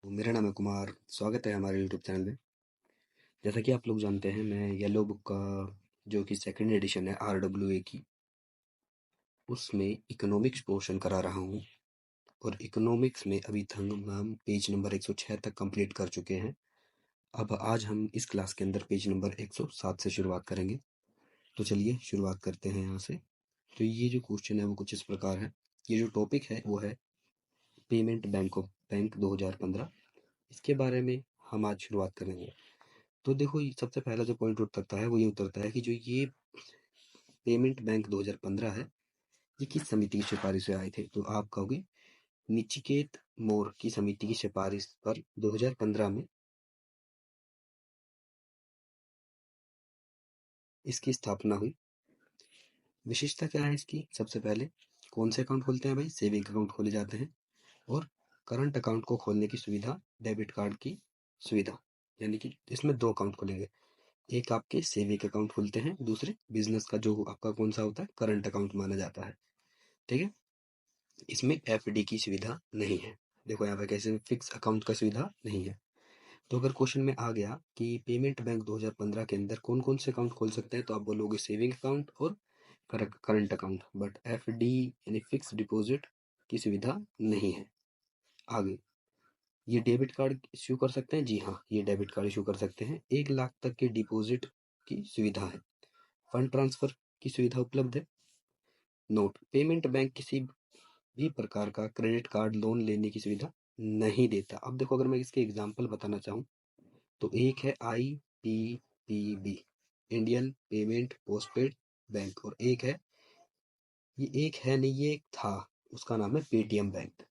तो मेरा नाम है कुमार। स्वागत है हमारे यूट्यूब चैनल में। जैसा कि आप लोग जानते हैं, मैं येलो बुक का जो कि सेकंड एडिशन है RWA की, उसमें इकोनॉमिक्स पोर्शन करा रहा हूँ। और इकोनॉमिक्स में अभी तक हम पेज नंबर 106 तक कंप्लीट कर चुके हैं। अब आज हम इस क्लास के अंदर पेज नंबर 107 से शुरुआत करेंगे। तो चलिए शुरुआत करते हैं यहाँ से। तो ये जो क्वेश्चन है वो कुछ इस प्रकार है। ये जो टॉपिक है वो है पेमेंट बैंक ऑफ बैंक 2015। इसके बारे में हम आज शुरुआत करेंगे। तो देखो, सबसे पहला जो पॉइंट उतरता है वो ये उतरता है कि जो ये पेमेंट बैंक 2015 है, ये किस समिति की सिफारिश से आए थे। तो आप कहोगे निचिकेत मोर की समिति की सिफारिश पर 2015 में इसकी स्थापना हुई। विशेषता क्या है इसकी? सबसे पहले कौन से अकाउंट खोलते हैं भाई? सेविंग अकाउंट खोले जाते हैं। और करंट अकाउंट को खोलने की सुविधा, डेबिट कार्ड की सुविधा, यानी कि इसमें दो अकाउंट खोलेंगे। एक आपके सेविंग अकाउंट खुलते हैं, दूसरे बिजनेस का जो आपका कौन सा होता है, करंट अकाउंट माना जाता है। ठीक है। इसमें एफडी की सुविधा नहीं है। देखो यहाँ पे कैसे फिक्स अकाउंट का सुविधा नहीं है। तो अगर क्वेश्चन में आ गया कि पेमेंट बैंक 2015 के अंदर कौन कौन से अकाउंट खोल सकते हैं, तो आप बोलोगे सेविंग अकाउंट और करंट अकाउंट। बट एफडी यानी फिक्स डिपॉजिट की सुविधा नहीं है। आगे, ये डेबिट कार्ड इश्यू कर सकते हैं? जी हाँ, ये डेबिट कार्ड इशू कर सकते हैं। 1 लाख तक के डिपॉजिट की सुविधा है। फंड ट्रांसफर की सुविधा उपलब्ध है। नोट, पेमेंट बैंक किसी भी प्रकार का क्रेडिट कार्ड लोन लेने की सुविधा नहीं देता। अब देखो, अगर मैं इसके एग्जांपल बताना चाहूँ तो एक है IPPB, Indian payment postpaid bank, और एक है, ये एक है नहीं, ये एक था, उसका नाम है पेटीएम बैंक।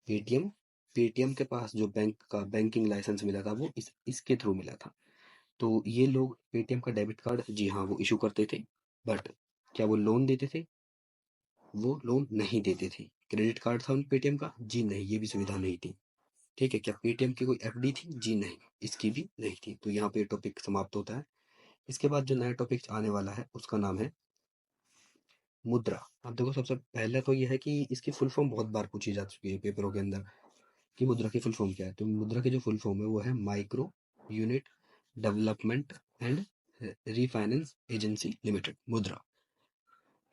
पेटीएम पेटीएम के पास जो बैंक का बैंकिंग लाइसेंस मिला था वो इसके थ्रू मिला था। तो ये लोग पेटीएम का डेबिट कार्ड, जी हाँ, वो इशू करते थे। बट क्या वो लोन देते थे? वो लोन नहीं देते थे। क्रेडिट कार्ड था उन पेटीएम का? जी नहीं, ये भी सुविधा नहीं थी। ठीक है। क्या पेटीएम की कोई एफडी थी? जी नहीं, इसकी भी नहीं थी। तो यहाँ पे टॉपिक समाप्त होता है। इसके बाद जो नया टॉपिक आने वाला है उसका नाम है मुद्रा। अब देखो, सबसे पहले तो ये है कि इसकी फुल फॉर्म बहुत बार पूछी जा चुकी है पेपरों के अंदर कि मुद्रा की फुल फॉर्म क्या है। तो मुद्रा की जो फुल फॉर्म है वो है micro unit development and refinance agency limited, मुद्रा।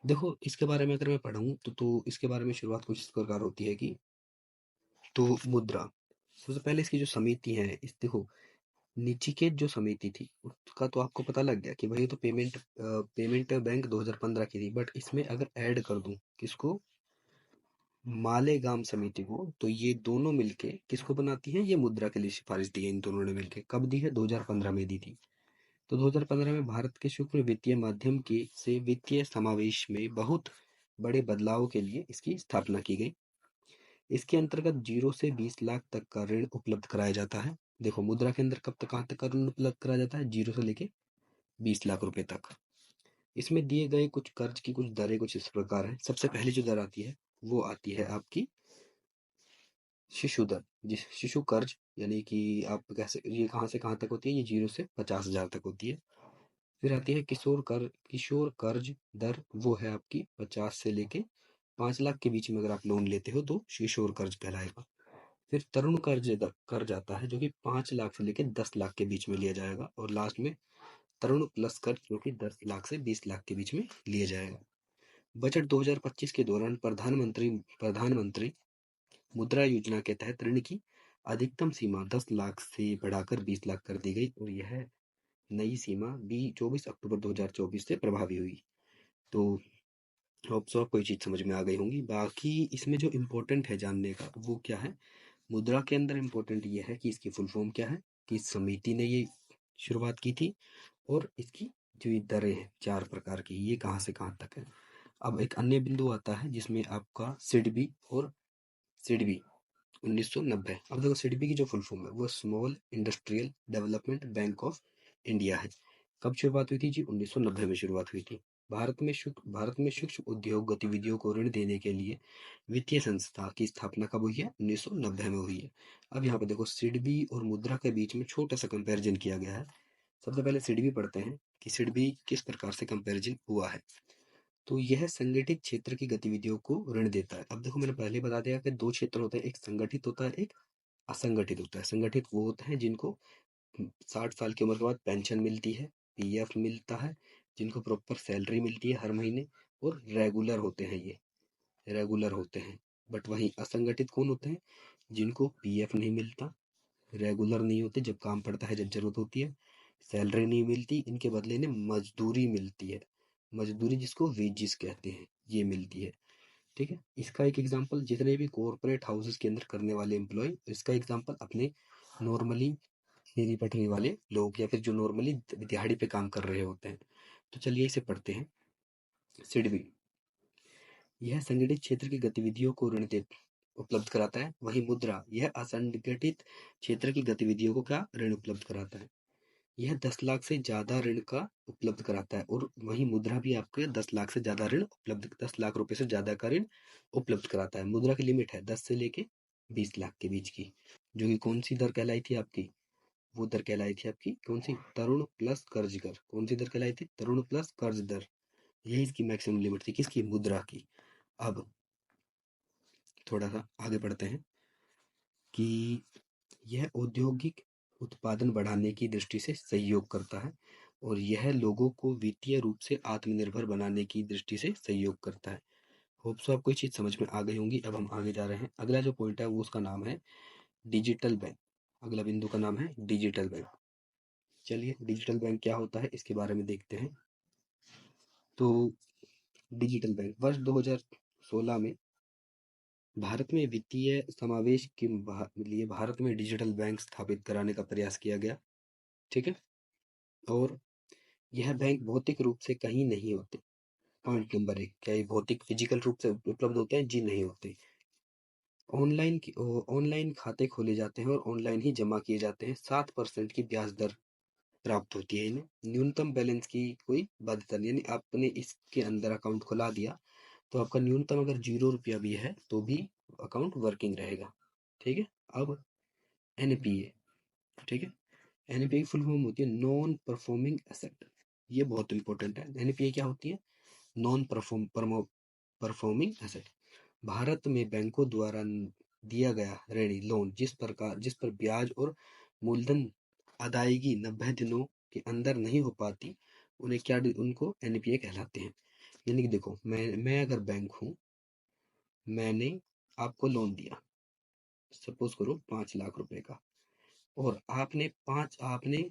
देखो, इसके बारे में अगर मैं पढ़ूं तो इसके बारे में शुरुआत कुछ इस प्रकार होती है कि, तो मुद्रा, सबसे पहले इसकी जो समिति है, इस देखो, निचिकेत जो समिति थी उसका तो आपको पता लग गया कि भाई ये तो पेमेंट बैंक 2015 की थी। बट इसमें अगर ऐड कर दूं किसको, मालेगाम समिति को, तो ये दोनों मिलके किसको बनाती हैं? ये मुद्रा के लिए सिफारिश दी है इन दोनों ने मिलके। कब दी है? 2015 में दी थी। तो 2015 में भारत के सूक्ष्म वित्तीय माध्यम के से वित्तीय समावेश में बहुत बड़े बदलाव के लिए इसकी स्थापना की गई। इसके अंतर्गत 0 से 20 लाख तक का ऋण उपलब्ध कराया जाता है। देखो, मुद्रा के अंदर कब तक कहाँ तक का ऋण उपलब्ध कराया जाता है? 0 से लेके 20 लाख रुपए तक। इसमें दिए गए कुछ कर्ज की कुछ दरें कुछ इस प्रकार है। सबसे पहली जो दर आती है वो आती है आपकी शिशु दर, जिस शिशु कर्ज, यानी कि आप कैसे, ये कहाँ से कहाँ तक होती है? ये 0 से 50,000 तक होती है। फिर आती है किशोर कर्ज दर, वो है आपकी 50 से लेके 5 लाख के बीच में अगर आप लोन लेते हो तो किशोर कर्ज कहलाएगा। फिर तरुण कर्ज आता है जो कि 5 लाख से लेके 10 लाख के बीच में लिया जाएगा। और लास्ट में तरुण प्लस कर्ज जो कि 10 लाख से 20 लाख के बीच में लिया जाएगा। बजट 2025 के दौरान प्रधानमंत्री मुद्रा योजना के तहत ऋण की अधिकतम सीमा 10 लाख से बढ़ाकर 20 लाख कर दी गई, और यह नई सीमा 24 अक्टूबर 2024 से प्रभावी हुई। तो होप सो कोई चीज समझ में आ गई होंगी। बाकी इसमें जो इम्पोर्टेंट है जानने का वो क्या है, मुद्रा के अंदर इम्पोर्टेंट ये है कि इसकी फुल फॉर्म क्या है, कि समिति ने ये शुरुआत की थी, और इसकी जो ये दरें हैं 4 प्रकार की, ये कहाँ से कहाँ तक है। अब एक अन्य बिंदु आता है जिसमें आपका सिडबी और सिडबी 1990। अब देखो, सिडबी की जो फुल फॉर्म है वो small industrial development bank of India है। कब शुरुआत हुई थी जी? 1990 में शुरुआत हुई थी। भारत में सूक्ष्म उद्योग गतिविधियों को ऋण देने के लिए वित्तीय संस्था की स्थापना कब हुई है? 1990 में हुई है। अब यहाँ पे देखो, सिडबी और मुद्रा के बीच में छोटा सा कंपैरिजन किया गया है। सबसे पहले सिडबी पढ़ते हैं कि सिडबी किस प्रकार से कंपैरिजन हुआ है। तो यह संगठित क्षेत्र की गतिविधियों को ऋण देता है। अब देखो, मैंने पहले बता दिया कि दो क्षेत्र होते हैं, एक संगठित होता है, एक असंगठित होता है। संगठित वो होते हैं जिनको 60 साल की उम्र के बाद पेंशन मिलती है, पीएफ मिलता है, जिनको प्रॉपर सैलरी मिलती है हर महीने, और रेगुलर होते हैं, ये रेगुलर होते हैं। बट वहीं असंगठित कौन होते हैं? जिनको पीएफ नहीं मिलता, रेगुलर नहीं होते, जब काम पड़ता है, जब जरूरत होती है, सैलरी नहीं मिलती, इनके बदले इन्हें मजदूरी मिलती है। मजदूरी जिसको वेजिस कहते हैं, ये मिलती है। ठीक है, इसका एक एग्जांपल जितने भी कॉर्पोरेट हाउसेस के अंदर करने वाले एम्प्लॉय, इसका एग्जांपल अपने नॉर्मली फेरी पटरी वाले लोग या फिर जो नॉर्मली दिहाड़ी पे काम कर रहे होते हैं। तो चलिए इसे पढ़ते हैं। सिडबी, यह संगठित क्षेत्र की गतिविधियों को ऋण दे उपलब्ध कराता है। वही मुद्रा, यह असंगठित क्षेत्र की गतिविधियों को क्या ऋण उपलब्ध कराता है। यह 10 लाख से ज्यादा ऋण का उपलब्ध कराता है, और वही मुद्रा भी आपके 10 लाख से ज्यादा ऋण उपलब्ध 10 लाख रुपए से ज्यादा का ऋण उपलब्ध कराता है। मुद्रा की लिमिट है 10 से लेके 20 लाख के बीच की, जो कि कौन सी दर कहलाई थी आपकी? वो दर कहलाई थी आपकी कौन सी? तरुण प्लस कर्ज दर। कौन सी दर कहलाई थी? तरुण प्लस कर्ज दर। यही इसकी मैक्सिमम लिमिट थी, किसकी? मुद्रा की। अब थोड़ा सा आगे बढ़ते हैं कि यह औद्योगिक उत्पादन बढ़ाने की दृष्टि से सहयोग करता है, और यह लोगों को वित्तीय रूप से आत्मनिर्भर बनाने की दृष्टि से सहयोग करता है। होप सो आपको ये चीज समझ में आ गई होंगी। अब हम आगे जा रहे हैं। अगला जो पॉइंट है वो उसका नाम है डिजिटल बैंक। अगला बिंदु का नाम है डिजिटल बैंक। चलिए डिजिटल बैंक क्या होता है इसके बारे में देखते हैं। तो डिजिटल बैंक वर्ष 2016 में भारत में वित्तीय समावेश के लिए भारत में डिजिटल बैंक स्थापित कराने का प्रयास किया गया। ठीक है, और यह बैंक भौतिक रूप से कहीं नहीं होते। पॉइंट नंबर 1, क्या ये भौतिक फिजिकल रूप से उपलब्ध होते हैं? जी नहीं होते। ऑनलाइन खाते खोले जाते हैं और ऑनलाइन ही जमा किए जाते हैं। 7% की ब्याज दर प्राप्त होती है इन्हें। न्यूनतम बैलेंस की कोई बाध्यता नहीं, यानी आपने इसके अंदर अकाउंट खुला दिया तो आपका न्यूनतम अगर 0 रुपया भी है तो भी अकाउंट वर्किंग रहेगा। ठीक है, अब एनपीए। ठीक है, एनपीए की फुल फॉर्म होती है नॉन परफॉर्मिंग एसेट। ये बहुत इंपॉर्टेंट है। एनपीए क्या होती है? Non performing asset. भारत में बैंकों द्वारा दिया गया ऋण लोन जिस पर ब्याज और मूलधन अदायगी 90 दिनों के अंदर नहीं हो पाती, उन्हें क्या उनको एनपीए कहलाते हैं। यानी कि देखो, मैं अगर बैंक हूँ, मैंने आपको लोन दिया, सपोज करो 5 लाख रुपए का, और आपने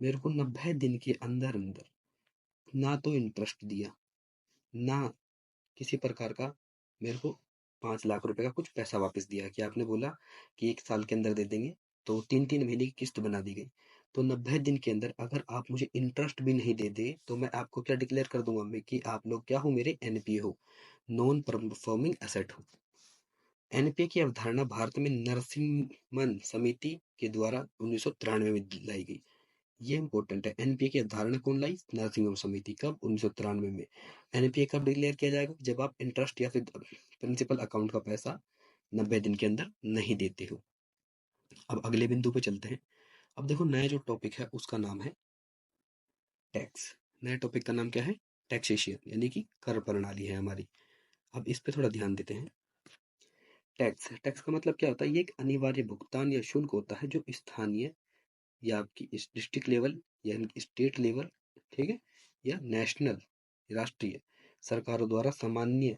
मेरे को 90 दिन के अंदर अंदर ना तो इंटरेस्ट दिया, ना किसी प्रकार का मेरे को 5 लाख रुपए का कुछ पैसा वापस दिया, कि आपने बोला कि 1 साल के अंदर दे देंगे, तो 3-3 महीने की किस्त बना दी गई। तो 90 दिन के अंदर अगर आप मुझे इंटरेस्ट भी नहीं दे दे तो मैं आपको क्या डिक्लेयर कर दूंगा मैं, कि आप लोग क्या हो? मेरे एनपीए हो, नॉन परफॉर्मिंग एसेट हो। एनपीए की अवधारणा भारत में नरसिम्हन समिति के द्वारा 1993 में लाई गई। ये इंपॉर्टेंट है। एनपीए की अवधारणा कौन लाई? नरसिम्हम समिति। कब? 1993 में। एनपीए कब डिक्लेयर किया जाएगा? जब आप इंटरेस्ट या फिर प्रिंसिपल अकाउंट का पैसा 90 दिन के अंदर नहीं देते हो। अब अगले बिंदु पे चलते हैं। अब देखो, नया जो टॉपिक है उसका नाम है टैक्स। नया टॉपिक का नाम क्या है? टैक्सेशन, यानी कि कर प्रणाली है हमारी। अब इस पे थोड़ा ध्यान देते हैं। टैक्स, टैक्स का मतलब क्या होता है? ये एक अनिवार्य भुगतान या शुल्क होता है जो स्थानीय या आपकी इस डिस्ट्रिक्ट लेवल या स्टेट लेवल, ठीक है, या नेशनल, राष्ट्रीय सरकारों द्वारा सामान्य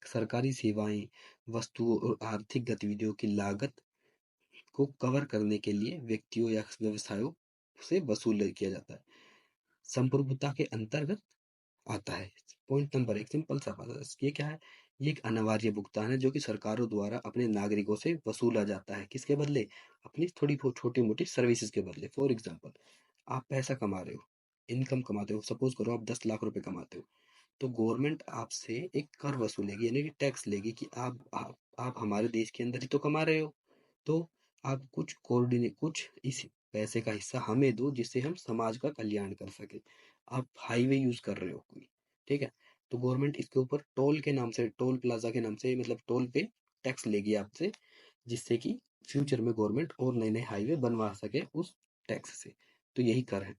सरकारी सेवाएं, वस्तुओं और आर्थिक गतिविधियों की लागत को कवर करने के लिए व्यक्तियों या व्यवसायों से वसूल किया जाता है। संप्रभुता के अंतर्गत आता है। पॉइंट नंबर 1 सिंपल सा बात है। ये क्या है? ये एक अनिवार्य भुगतान है जो कि सरकारों द्वारा अपने नागरिकों से वसूला जाता है। किसके बदले? अपनी थोड़ी बहुत छोटी मोटी सर्विसेज के बदले। फॉर एग्जाम्पल, आप पैसा कमा रहे हो, इनकम कमाते हो, सपोज करो आप 10 लाख रुपए कमाते हो, तो गवर्नमेंट आपसे एक कर वसूलेगी, यानी कि टैक्स लेगी, कि आप हमारे देश के अंदर ही तो कमा रहे हो, तो आप कुछ इस पैसे का हिस्सा हमें दो, जिससे हम समाज का कल्याण कर सके। आप हाईवे यूज कर रहे हो कोई, ठीक है, तो गवर्नमेंट इसके ऊपर टोल के नाम से, टोल प्लाजा के नाम से, मतलब टोल पे टैक्स लेगी आपसे, जिससे कि फ्यूचर में गवर्नमेंट और नए नए हाईवे बनवा सके उस टैक्स से। तो यही कर है।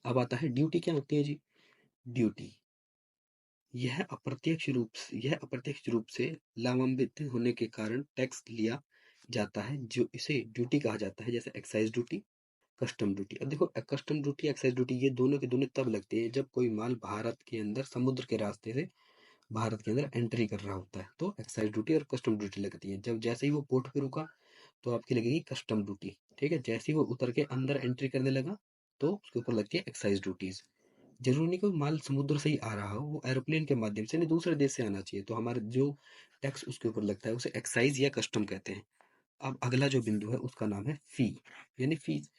अब आता है ड्यूटी। क्या होती है जी? ड्यूटी, यह अप्रत्यक्ष रूप से लाभान्वित होने के कारण टैक्स लिया जाता है, जो इसे ड्यूटी कहा जाता है, जैसे एक्साइज ड्यूटी, कस्टम ड्यूटी। अब देखो कस्टम ड्यूटी, एक्साइज ड्यूटी, ये दोनों के दोनों तब लगती है जब कोई माल भारत के अंदर समुद्र के रास्ते से भारत के अंदर एंट्री कर रहा होता है, तो एक्साइज ड्यूटी और कस्टम ड्यूटी लगती है। जब जैसे ही वो पोर्ट पे रुका तो आपकी लगेगी कस्टम ड्यूटी, ठीक है। जैसे ही वो उतर के अंदर एंट्री करने लगा तो उसके ऊपर लगती है एक्साइज ड्यूटीज। जरूरी नहीं कोई माल समुद्र से ही आ रहा हो, वो एरोप्लेन के माध्यम से नहीं दूसरे देश से आना चाहिए, तो हमारे जो टैक्स उसके ऊपर लगता है उसे एक्साइज या कस्टम कहते हैं। अब अगला जो बिंदु है उसका नाम है फी, यानी फीस।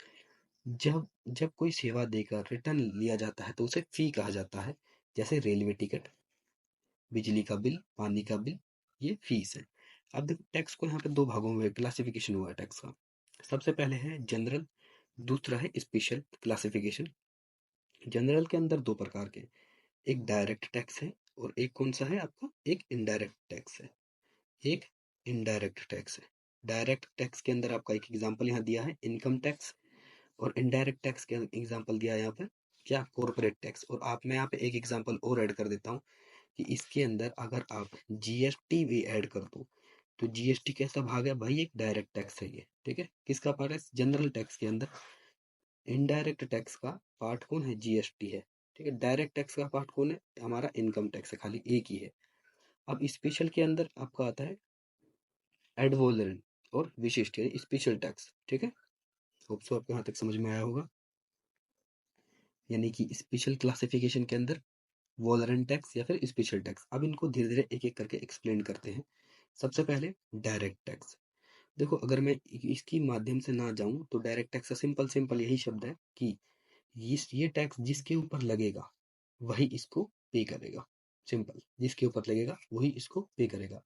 जब जब कोई सेवा देकर रिटर्न लिया जाता है तो उसे फी कहा जाता है, जैसे रेलवे टिकट, बिजली का बिल, पानी का बिल, ये फीस है। अब देखो टैक्स को यहाँ पे दो भागों में क्लासिफिकेशन हुआ है टैक्स का। सबसे पहले है जनरल, दूसरा है स्पेशल क्लासिफिकेशन। जनरल के अंदर दो प्रकार के, एक डायरेक्ट टैक्स है और एक कौन सा है आपका, एक इनडायरेक्ट टैक्स है। एक इनडायरेक्ट टैक्स है। डायरेक्ट टैक्स के अंदर आपका एक एग्जांपल यहाँ दिया है इनकम टैक्स, और इनडायरेक्ट टैक्स के एग्जांपल दिया है यहाँ पर क्या, कॉर्पोरेट टैक्स। और आप, मैं यहाँ पे एक एग्जांपल और ऐड कर देता हूँ कि इसके अंदर अगर आप जीएसटी भी ऐड कर दो तो जीएसटी कैसा भाग है भाई, एक डायरेक्ट टैक्स है ये, ठीक है। किसका पार्ट है, जनरल टैक्स के अंदर। इनडायरेक्ट टैक्स का पार्ट कौन है, जीएसटी है, ठीक है। डायरेक्ट टैक्स का पार्ट कौन है, हमारा इनकम टैक्स है, खाली एक ही है। अब स्पेशल के अंदर आपका आता है एडवोलरेंट और विशिष्ट, यानी स्पेशल टैक्स, ठीक है। होप सो आपको यहाँ तक समझ में आया होगा। यानी कि स्पेशल क्लासिफिकेशन के अंदर वोलरेंट टैक्स या फिर स्पेशल टैक्स। अब इनको धीरे धीरे एक एक करके एक्सप्लेन करते हैं। सबसे पहले डायरेक्ट टैक्स। देखो अगर मैं इसकी माध्यम से ना जाऊं तो डायरेक्ट टैक्स का सिंपल सिंपल यही शब्द है कि ये टैक्स जिसके ऊपर लगेगा वही इसको पे करेगा। सिंपल, जिसके ऊपर लगेगा वही इसको पे करेगा।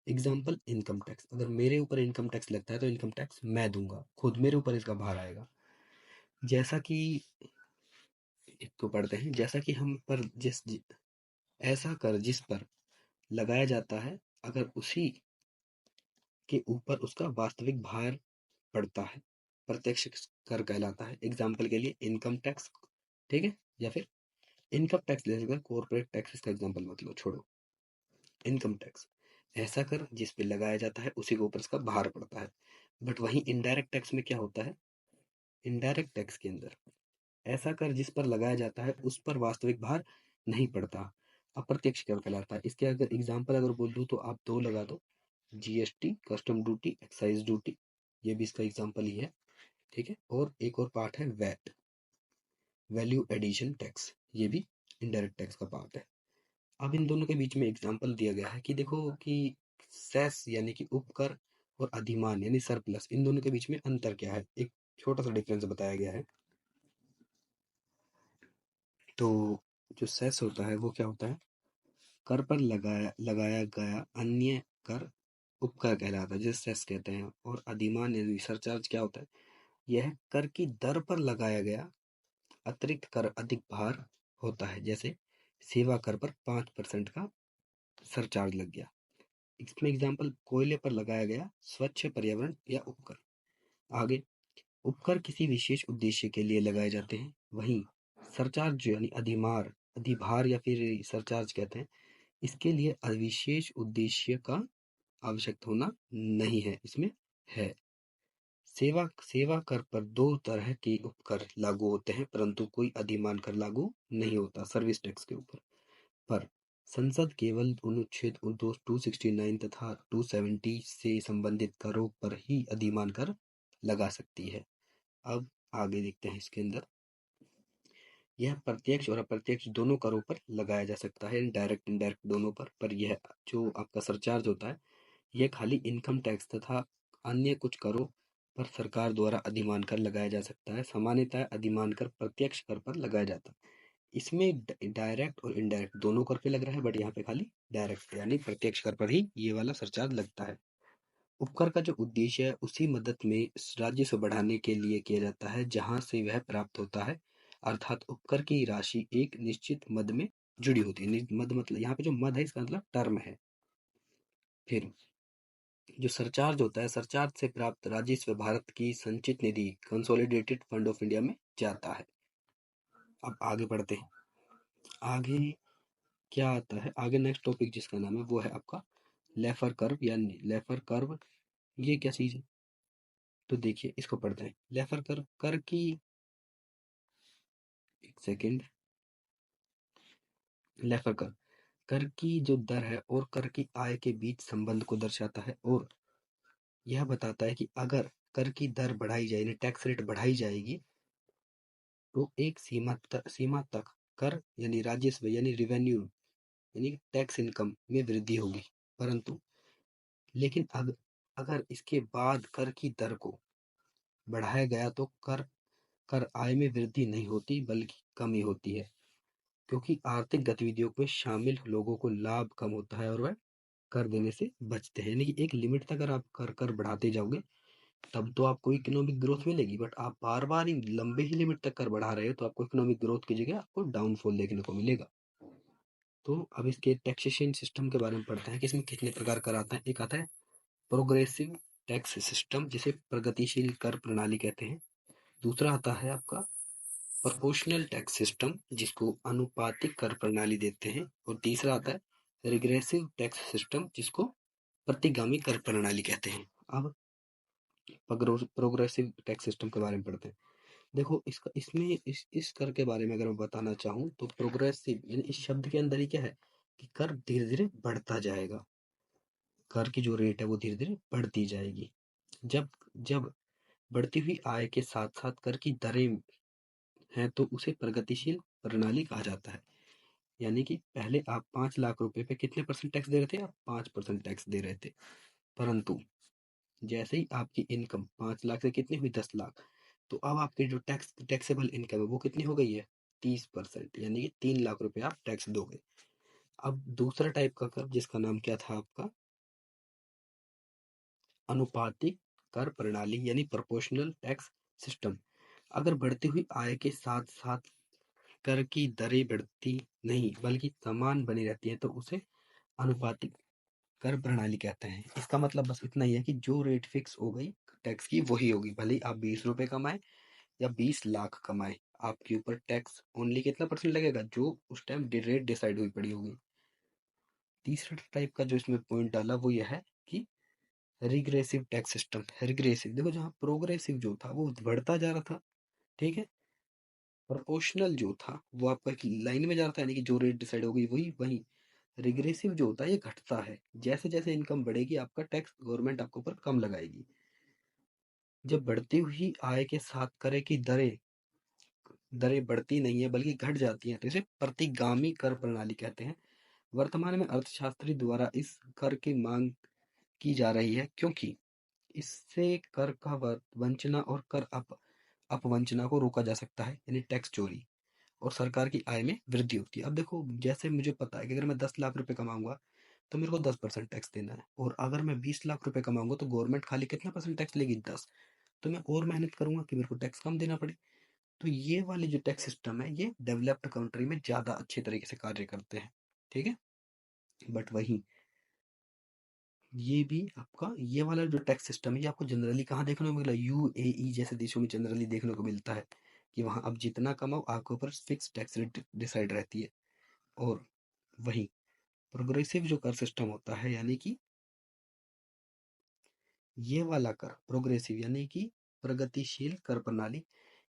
एग्जाम्पल इनकम टैक्स, अगर मेरे ऊपर इनकम टैक्स लगता है तो इनकम टैक्स मैं दूंगा, खुद मेरे ऊपर इसका भार आएगा। जैसा कि इसको पढ़ते हैं, जैसा कि हम पर ऐसा कर जिस पर लगाया जाता है अगर उसी के ऊपर उसका वास्तविक भार पड़ता है, प्रत्यक्ष कर कहलाता है। एग्जाम्पल के लिए इनकम टैक्स, ठीक है, या फिर इनकम टैक्स ले सकते हैं, कॉर्पोरेट टैक्सेस का एग्जाम्पल मत लो, छोड़ो। इनकम टैक्स ऐसा कर जिस पे लगाया जाता है उसी के ऊपर इसका भार पड़ता है। बट वहीं इनडायरेक्ट टैक्स में क्या होता है, इनडायरेक्ट टैक्स के अंदर ऐसा कर जिस पर लगाया जाता है उस पर वास्तविक भार नहीं पड़ता, अप्रत्यक्ष कर कहलाता है। इसके अगर एग्जाम्पल अगर बोल दूं तो आप दो लगा दो, GST, custom duty, excise duty, ये भी इसका एग्जाम्पल ही है, ठीक है। और एक और पार्ट है वैट, वैल्यू एडिशन टैक्स, ये भी इनडायरेक्ट टैक्स का पार्ट है। अब इन दोनों के बीच में एग्जाम्पल दिया गया है कि देखो कि सेस यानी कि उपकर और अधिमान यानी सरप्लस, इन दोनों के बीच में अंतर क्या है, एक छोटा सा डिफरेंस बताया गया है। तो जो सेस होता है वो क्या होता है, कर पर लगाया लगाया गया अन्य कर उपकर कहलाता है, जिसे सेस कहते हैं। और अधिमान यानी सरचार्ज क्या होता है, यह कर की दर पर लगाया गया अतिरिक्त कर, अधिक भार होता है। जैसे सेवा कर पर 5% का सरचार्ज लग गया। इसमें एग्जाम्पल कोयले पर लगाया गया स्वच्छ पर्यावरण या उपकर। आगे, उपकर किसी विशेष उद्देश्य के लिए लगाए जाते हैं, वहीं सरचार्ज यानी अधिमार, अधिभार या फिर सरचार्ज कहते हैं, इसके लिए अविशेष उद्देश्य का आवश्यक होना नहीं है, इसमें है। सेवा सेवा कर पर दो तरह के उपकर लागू होते हैं परंतु कोई अधिमान कर लागू नहीं होता सर्विस टैक्स के ऊपर। पर संसद केवल अनुच्छेद 269 तथा 270 से संबंधित करों पर ही अधिमान कर लगा सकती है। अब आगे देखते हैं इसके अंदर, यह प्रत्यक्ष और अप्रत्यक्ष दोनों करों पर लगाया जा सकता है, डायरेक्ट इनडायरेक्ट दोनों पर यह जो आपका सरचार्ज होता है यह खाली इनकम टैक्स तथा अन्य कुछ करों पर सरकार द्वारा अधिमान कर लगाया जा सकता है। सामान्यतः अधिमान कर प्रत्यक्ष कर पर लगाया जाता है। इसमें डायरेक्ट और इनडायरेक्ट दोनों कर पे लग रहा है, बट यहाँ पे खाली डायरेक्ट यानी प्रत्यक्ष कर पर ही ये वाला सरचार्ज लगता है। उपकर का जो उद्देश्य है उसी मदद में राजस्व बढ़ाने के लिए किया जाता है जहां से वह प्राप्त होता है, अर्थात उपकर की राशि एक निश्चित मद में जुड़ी होती है। मद मतलब यहाँ पे जो मद है इसका मतलब टर्म है। फिर जो सरचार्ज होता है, सरचार्ज से प्राप्त राजस्व भारत की संचित निधि कंसोलिडेटेड फंड ऑफ इंडिया में जाता है। अब आगे बढ़ते हैं, आगे क्या आता है, आगे नेक्स्ट टॉपिक जिसका नाम है वो है आपका लेफर कर्व, यानी लेफर कर्व ये क्या चीज है, तो देखिए इसको पढ़ते हैं। रेफर कर कर की, एक सेकेंड, रेफर कर कर की जो दर है और कर की आय के बीच संबंध को दर्शाता है, और यह बताता है कि अगर कर की दर बढ़ाई जाए यानी टैक्स रेट बढ़ाई जाएगी तो एक सीमा तक कर यानी राजस्व यानी रिवेन्यू यानी टैक्स इनकम में वृद्धि होगी। परंतु लेकिन अगर इसके बाद कर की दर को बढ़ाया गया तो कर कर आय में वृद्धि नहीं होती बल्कि कमी होती है, क्योंकि आर्थिक गतिविधियों में शामिल लोगों को लाभ कम होता है और वह कर देने से बचते हैं। यानी कि एक लिमिट तक अगर आप कर कर बढ़ाते जाओगे तब तो आपको इकोनॉमिक ग्रोथ मिलेगी, बट आप बार बार ही लंबे ही लिमिट तक कर बढ़ा रहे हो तो आपको इकोनॉमिक ग्रोथ की जगह आपको डाउनफॉल देखने को मिलेगा। तो अब इसके टैक्सेशन सिस्टम के बारे में पढ़ते हैं कि इसमें कितने प्रकार कर आता है। एक आता है प्रोग्रेसिव टैक्स सिस्टम, जिसे प्रगतिशील कर प्रणाली कहते हैं। दूसरा आता है आपका प्रोपोर्शनल टैक्स सिस्टम, जिसको अनुपातिक कर प्रणाली देते हैं। और तीसरा आता है रिग्रेसिव टैक्स सिस्टम, जिसको प्रतिगामी कर प्रणाली कहते हैं। अब प्रोग्रेसिव टैक्स सिस्टम के बारे में पढ़ते हैं। देखो इसका इसमें इस कर के बारे में अगर मैं बताना चाहूँ तो प्रोग्रेसिव यानी इस शब्द के अंदर ही क्या है कि कर धीरे धीरे बढ़ता जाएगा, कर की जो रेट है वो धीरे धीरे बढ़ती जाएगी। जब जब बढ़ती हुई आय के साथ साथ कर की दरें हैं तो उसे प्रगतिशील प्रणाली कहा जाता है। यानी कि पहले आप 5 लाख रुपए पे कितने परसेंट टैक्स दे रहे थे? आप 5% टैक्स दे रहे थे। परंतु जैसे ही आपकी इनकम 5 लाख से कितनी हुई? 10 लाख। तो अब आपकी जो टैक्सेबल इनकम है वो कितनी हो गई है? 30%, यानी कि 3 लाख रुपए आप टैक्स दोगे। अब दूसरा टाइप का कर जिसका नाम क्या था आपका? अनुपातिक कर प्रणाली यानी प्रोपोर्शनल टैक्स सिस्टम। अगर बढ़ती हुई आय के साथ साथ कर की दरें बढ़ती नहीं बल्कि समान बनी रहती है तो उसे अनुपातिक कर प्रणाली कहते हैं। इसका मतलब बस इतना ही है कि जो रेट फिक्स हो गई टैक्स की वही होगी, भले ही आप 20 रुपए कमाए या 20 लाख कमाए, आपके ऊपर टैक्स ओनली कितना परसेंट लगेगा? जो उस टाइम रेट डिसाइड हुई पड़ी होगी। तीसरा टाइप का जो इसमें पॉइंट डाला वो यह है कि रिग्रेसिव टैक्स सिस्टम। रिग्रेसिव देखो, जहाँ प्रोग्रेसिव जो था वो बढ़ता जा रहा था, ठीक है। प्रोपोर्शनल जो था वो आपका एक लाइन में जा रहा था, यानी कि जो रेट डिसाइड हो गई वही वही। रिग्रेसिव जो होता है ये घटता है, जैसे जैसे इनकम बढ़ेगी आपका टैक्स गवर्नमेंट आपके ऊपर कम लगाएगी। जब बढ़ती हुई आय के साथ करे की दरें दरें बढ़ती नहीं है बल्कि घट जाती हैं तो इसे प्रतिगामी कर प्रणाली कहते हैं। वर्तमान में अर्थशास्त्री द्वारा इस कर की मांग की जा रही है, क्योंकि इससे कर का वंचना और कर अपवंचना को रोका जा सकता है, यानी टैक्स चोरी, और सरकार की आय में वृद्धि होती है। अब देखो, जैसे मुझे पता है कि अगर मैं 10 लाख रुपए कमाऊंगा तो मेरे को 10% टैक्स देना है, और अगर मैं 20 लाख रुपए कमाऊंगा तो गवर्नमेंट खाली कितना परसेंट टैक्स लेगी? 10। तो मैं और मेहनत करूंगा कि मेरे को टैक्स कम देना पड़े। तो ये वाले जो टैक्स सिस्टम है ये डेवलप्ड कंट्री में ज्यादा अच्छे तरीके से कार्य करते हैं, ठीक है। बट वही ये भी आपका ये वाला जो टैक्स सिस्टम है ये आपको जनरली कहाँ देखने को मिला? यूएई जैसे देशों में जनरली देखने को मिलता है कि वहां आप जितना कमाओ आपके ऊपर फिक्स टैक्स रेट डिसाइड रहती है। और वही प्रोग्रेसिव जो कर सिस्टम होता है, यानी कि ये वाला कर प्रोग्रेसिव यानी कि प्रगतिशील कर प्रणाली,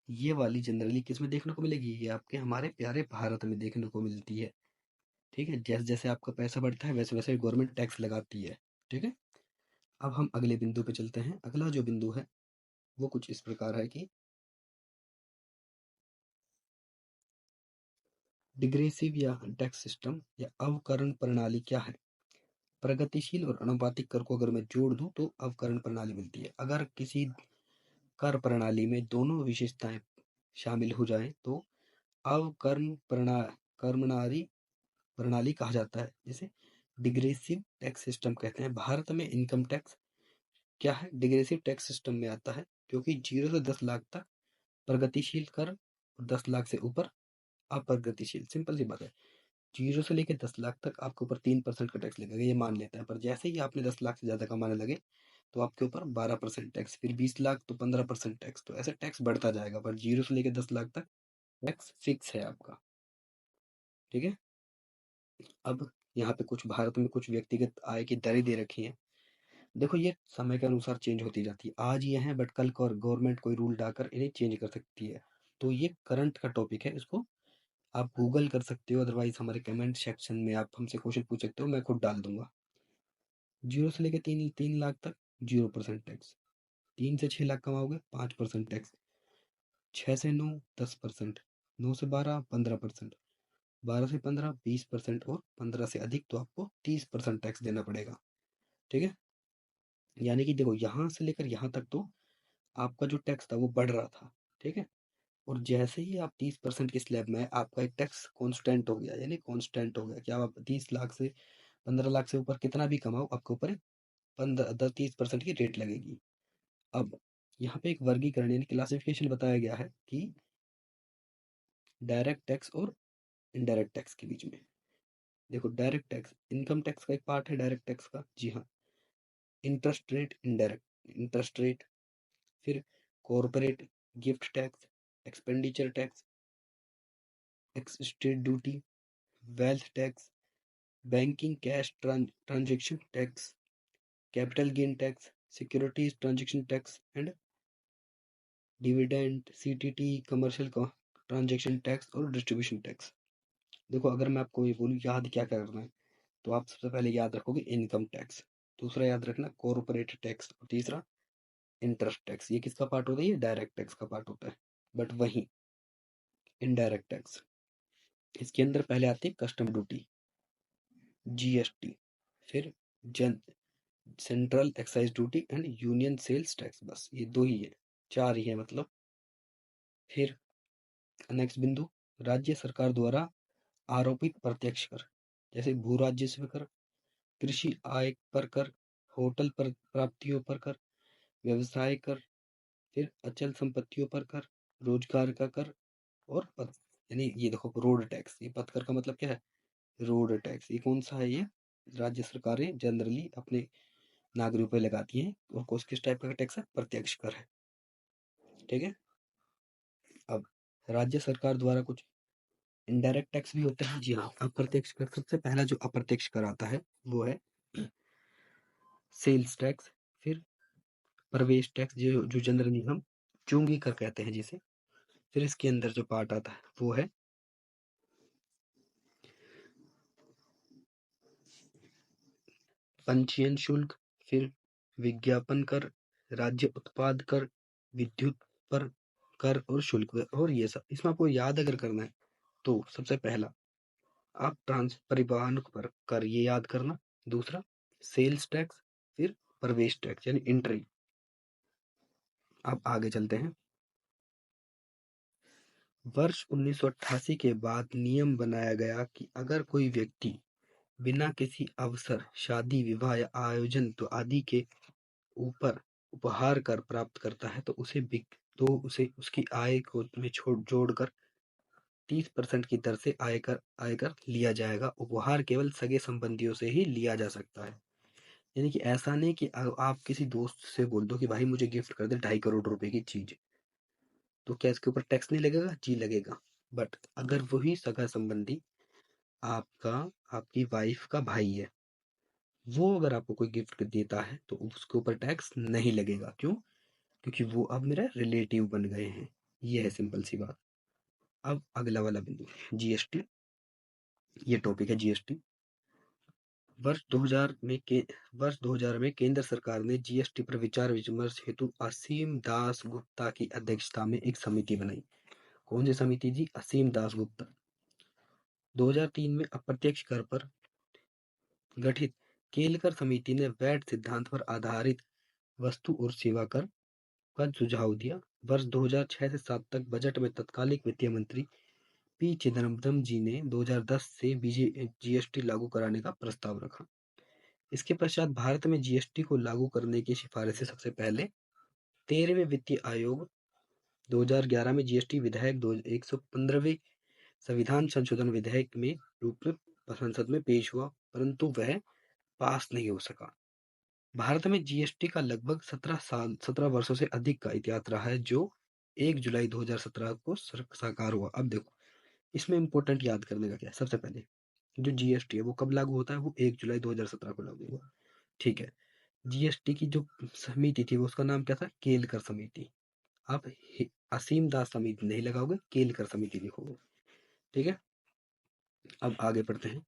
ये वाली जनरली किस में देखने को मिलेगी? ये आपके हमारे प्यारे भारत में देखने को मिलती है, ठीक है। जैसे जैसे आपका पैसा बढ़ता है वैसे वैसे गवर्नमेंट टैक्स लगाती है, ठीक है। अब हम अगले बिंदु पे चलते हैं। अगला जो बिंदु है वो कुछ इस प्रकार है कि डिग्रेसिव या टैक्स सिस्टम या अवकरण प्रणाली क्या है? प्रगतिशील और अनुपातिक कर को अगर मैं जोड़ दूं तो अवकरण प्रणाली मिलती है। अगर किसी कर प्रणाली में दोनों विशेषताएं शामिल हो जाएं तो अवकरण प्रणाली प्रणाली कहा जाता है, जिसे डिग्रेसिव टैक्स सिस्टम कहते हैं। भारत में इनकम टैक्स क्या है? डिग्रेसिव टैक्स सिस्टम में आता है, क्योंकि 0 से 10 लाख तक प्रगतिशील कर और 10 लाख से ऊपर अप्रगतिशील। सिंपल सी बात है, 0 से लेकर 10 लाख तक आपके ऊपर 3% का टैक्स लगेगा, ये मान लेते हैं। पर जैसे ही आपने 10 लाख से ज्यादा कमाने लगे तो आपके ऊपर 12% टैक्स, फिर 20 लाख तो 15% टैक्स, तो ऐसे टैक्स बढ़ता जाएगा। पर 0 से लेकर 10 लाख तक टैक्स फिक्स है आपका, ठीक है। अब यहाँ पे कुछ भारत में कुछ व्यक्तिगत आय की दरें दे रखी हैं। देखो ये समय के अनुसार चेंज होती जाती है, आज ये है बट कल को गवर्नमेंट कोई रूल डालकर इन्हें चेंज कर सकती है। तो ये करंट का टॉपिक है, इसको आप गूगल कर सकते हो, अदरवाइज हमारे कमेंट सेक्शन में आप हमसे क्वेश्चन पूछ सकते हो, मैं खुद डाल दूंगा। 0 से लेकर 3 लाख तक 0% टैक्स, 3 से 6 लाख कमाओगे 5% टैक्स, 6 से 9 10%, 9 से 12 15%, 12 से 15 20%, और 15 से अधिक तो आपको 30% टैक्स देना पड़ेगा। ठीक है, यानी कि देखो यहाँ से लेकर यहाँ तक तो आपका जो टैक्स था वो बढ़ रहा था। ठीक है, और जैसे ही आप 30% के स्लैब में आपका एक टैक्स कांस्टेंट हो गया, यानी कांस्टेंट हो गया कि आप 30 लाख से 15 लाख से ऊपर कितना भी कमाओ, आपके ऊपर 15 10 30% की रेट लगेगी। अब यहाँ पे एक वर्गीकरण यानी क्लासिफिकेशन बताया गया है कि डायरेक्ट टैक्स और इनडायरेक्ट टैक्स के बीच में। देखो डायरेक्ट टैक्स इनकम टैक्स का एक पार्ट है, डायरेक्ट टैक्स का, जी हाँ। Interest rate, indirect interest rate, फिर corporate gift tax, expenditure tax, state duty, wealth tax, banking cash transaction tax, capital gain tax, securities transaction tax and dividend, CTT, commercial transaction tax और distribution tax. देखो अगर मैं आपको ये बोलूँ याद क्या क्या करना है, तो आप सबसे पहले याद रखोगे इनकम टैक्स, दूसरा याद रखना कॉर्पोरेट टैक्स, और तीसरा इंटरेस्ट टैक्स। ये किसका पार्ट होता है? ये डायरेक्ट टैक्स का पार्ट होता है। बट वहीं इनडायरेक्ट टैक्स, इसके अंदर पहले आती है कस्टम ड्यूटी, जीएसटी, फिर जन central excise duty and union sales tax, बस ये दो ही है, चार ही है मतलब। फिर नेक्स्ट बिंदु, राज्य सरकार द्वारा आरोपित प्रत्यक्ष कर, जैसे भू राजस्व कर, कृषि आय पर कर, होटल पर प्राप्तियों पर कर, व्यवसाय कर, फिर अचल संपत्तियों पर कर, रोजगार का कर, और पथ, यानी ये देखो रोड टैक्स, ये पथ कर का मतलब क्या है? Road tax. ये कौन सा है? ये राज्य सरकारें जनरली अपने नागरिकों पे लगाती हैं, और कौन किस टाइप का टैक्स है? प्रत्यक्ष कर है। ठीक है, अब राज्य सरकार द्वारा कुछ इनडायरेक्ट टैक्स भी होते हैं, जी हाँ। अप्रत्यक्ष कर, सबसे पहला जो अप्रत्यक्ष कर आता है वो है सेल्स टैक्स, फिर प्रवेश टैक्स, जो जो जनरली हम चुंगी कर कहते हैं जिसे। फिर इसके अंदर जो पार्ट आता है वो है पंजीयन शुल्क, फिर विज्ञापन कर, राज्य उत्पाद कर, विद्युत पर कर और शुल्क, और ये सब इसमें आपको याद अगर करना है तो सबसे पहला आप ट्रांस परिवहन पर कर, ये याद करना। दूसरा सेल्स टैक्स, फिर प्रवेश टैक्स यानी एंट्री। अब आगे चलते हैं। वर्ष 1988 के बाद नियम बनाया गया कि अगर कोई व्यक्ति बिना किसी अवसर, शादी, विवाह या आयोजन तो आदि के ऊपर उपहार कर प्राप्त करता है तो उसे उसकी आय को में छोड़ जोड़कर 30% की दर से आयकर आयकर लिया जाएगा। उपहार केवल सगे संबंधियों से ही लिया जा सकता है। यानी कि ऐसा नहीं कि आप किसी दोस्त से बोल दो कि भाई मुझे गिफ्ट कर दे 2.5 करोड़ रुपए की चीज, तो क्या इसके ऊपर टैक्स नहीं लगेगा? जी लगेगा। बट अगर वही सगा संबंधी आपका आपकी वाइफ का भाई है, वो अगर आपको कोई गिफ्ट देता है तो उसके ऊपर टैक्स नहीं लगेगा। क्यों? क्योंकि वो अब मेरा रिलेटिव बन गए हैं। ये है सिंपल सी बात। अब अगला वाला बिंदु, जीएसटी। ये टॉपिक है जीएसटी। वर्ष 2000 में के वर्ष 2000 में केंद्र सरकार ने जीएसटी पर विचार विमर्श हेतु असीम दास गुप्ता की अध्यक्षता में एक समिति बनाई। कौन सी समिति जी? असीम दास गुप्ता। 2003 में अप्रत्यक्ष कर पर गठित केलकर समिति ने वैट सिद्धांत पर आधारित वस्तु और सेवा कर का सुझाव दिया। वर्ष 2006 से 7 तक बजट में तत्कालिक वित्त मंत्री पी चिदम्बरम जी ने 2010 से जीएसटी लागू कराने का प्रस्ताव रखा। इसके पश्चात भारत में जीएसटी को लागू करने की सिफारिशें सबसे पहले 13वें वित्तीय आयोग 2011 में जीएसटी विधेयक 115वें संविधान संशोधन विधेयक में रूप में संसद में पेश हुआ, परंतु वह पास नहीं हो सका। भारत में जीएसटी का लगभग 17 वर्षों से अधिक का इतिहास रहा है, जो 1 जुलाई 2017 को साकार हुआ। अब देखो इसमें इंपॉर्टेंट याद करने का क्या है? सबसे पहले जो जीएसटी है वो कब लागू होता है? वो 1 जुलाई 2017 को लागू हुआ। ठीक है, जीएसटी की जो समिति थी वो उसका नाम क्या था? केलकर समिति। आप असीम दास समिति नहीं लगाओगे, केलकर समिति लिखोगे। ठीक है, अब आगे पढ़ते हैं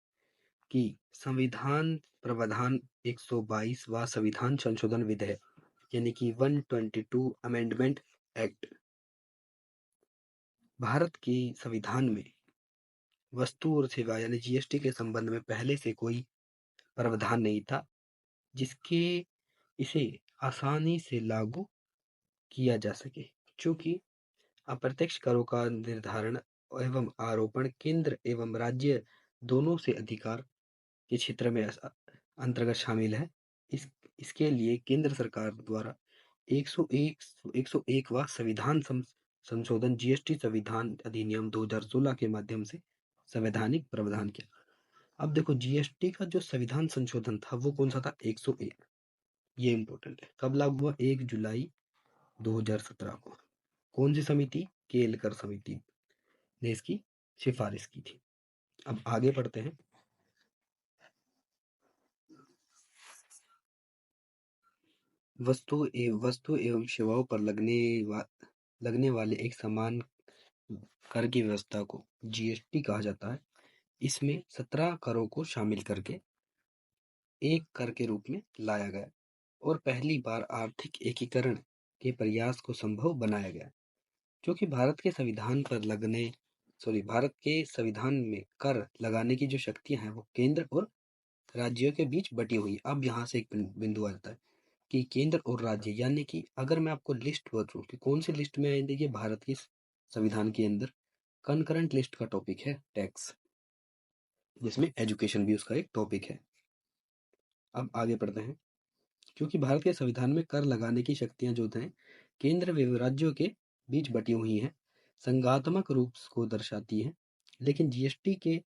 कि संविधान प्रावधान 122 व संविधान संशोधन विधेयक यानी कि 122 अमेंडमेंट एक्ट भारत के संविधान में वस्तु और सेवा यानी जीएसटी के संबंध में पहले से कोई प्रावधान नहीं था जिसके इसे आसानी से लागू किया जा सके, चूंकि अप्रत्यक्ष करों का निर्धारण एवं आरोपण केंद्र एवं राज्य दोनों से अधिकार के क्षेत्र में अंतर्गत शामिल है। इसके लिए केंद्र सरकार द्वारा 101वां संविधान संशोधन जीएसटी संविधान अधिनियम 2016 के माध्यम से संवैधानिक प्रावधान किया। अब देखो जीएसटी का जो संविधान संशोधन था वो कौन सा था? 101। ये इंपॉर्टेंट है। कब लागू हुआ? 1 जुलाई 2017 को। कौन सी समिति? केलकर समिति ने इसकी सिफारिश की थी। अब आगे पढ़ते हैं। वस्तु एवं सेवाओं पर लगने वाले एक समान कर की व्यवस्था को जीएसटी कहा जाता है। इसमें 17 करों को शामिल करके एक कर के रूप में लाया गया और पहली बार आर्थिक एकीकरण के प्रयास को संभव बनाया गया, क्योंकि भारत के संविधान में कर लगाने की जो शक्तियां हैं वो केंद्र और राज्यों के बीच बटी हुई। अब यहाँ से एक बिंदु आ जाता है कि केंद्र और राज्य, यानी कि अगर मैं आपको लिस्ट बताऊं कि कौन सी लिस्ट में आएंगे, ये भारत के संविधान के अंदर कनकरेंट लिस्ट का टॉपिक है टैक्स, जिसमें एजुकेशन भी उसका एक टॉपिक है। अब आगे पढ़ते हैं। क्योंकि भारत के संविधान में कर लगाने की शक्तियां जो हैं केंद्र व राज्यों के बीच बटी हुई हैं, संघात्मक रूप को दर्शाती है, लेकिन जीएसटी के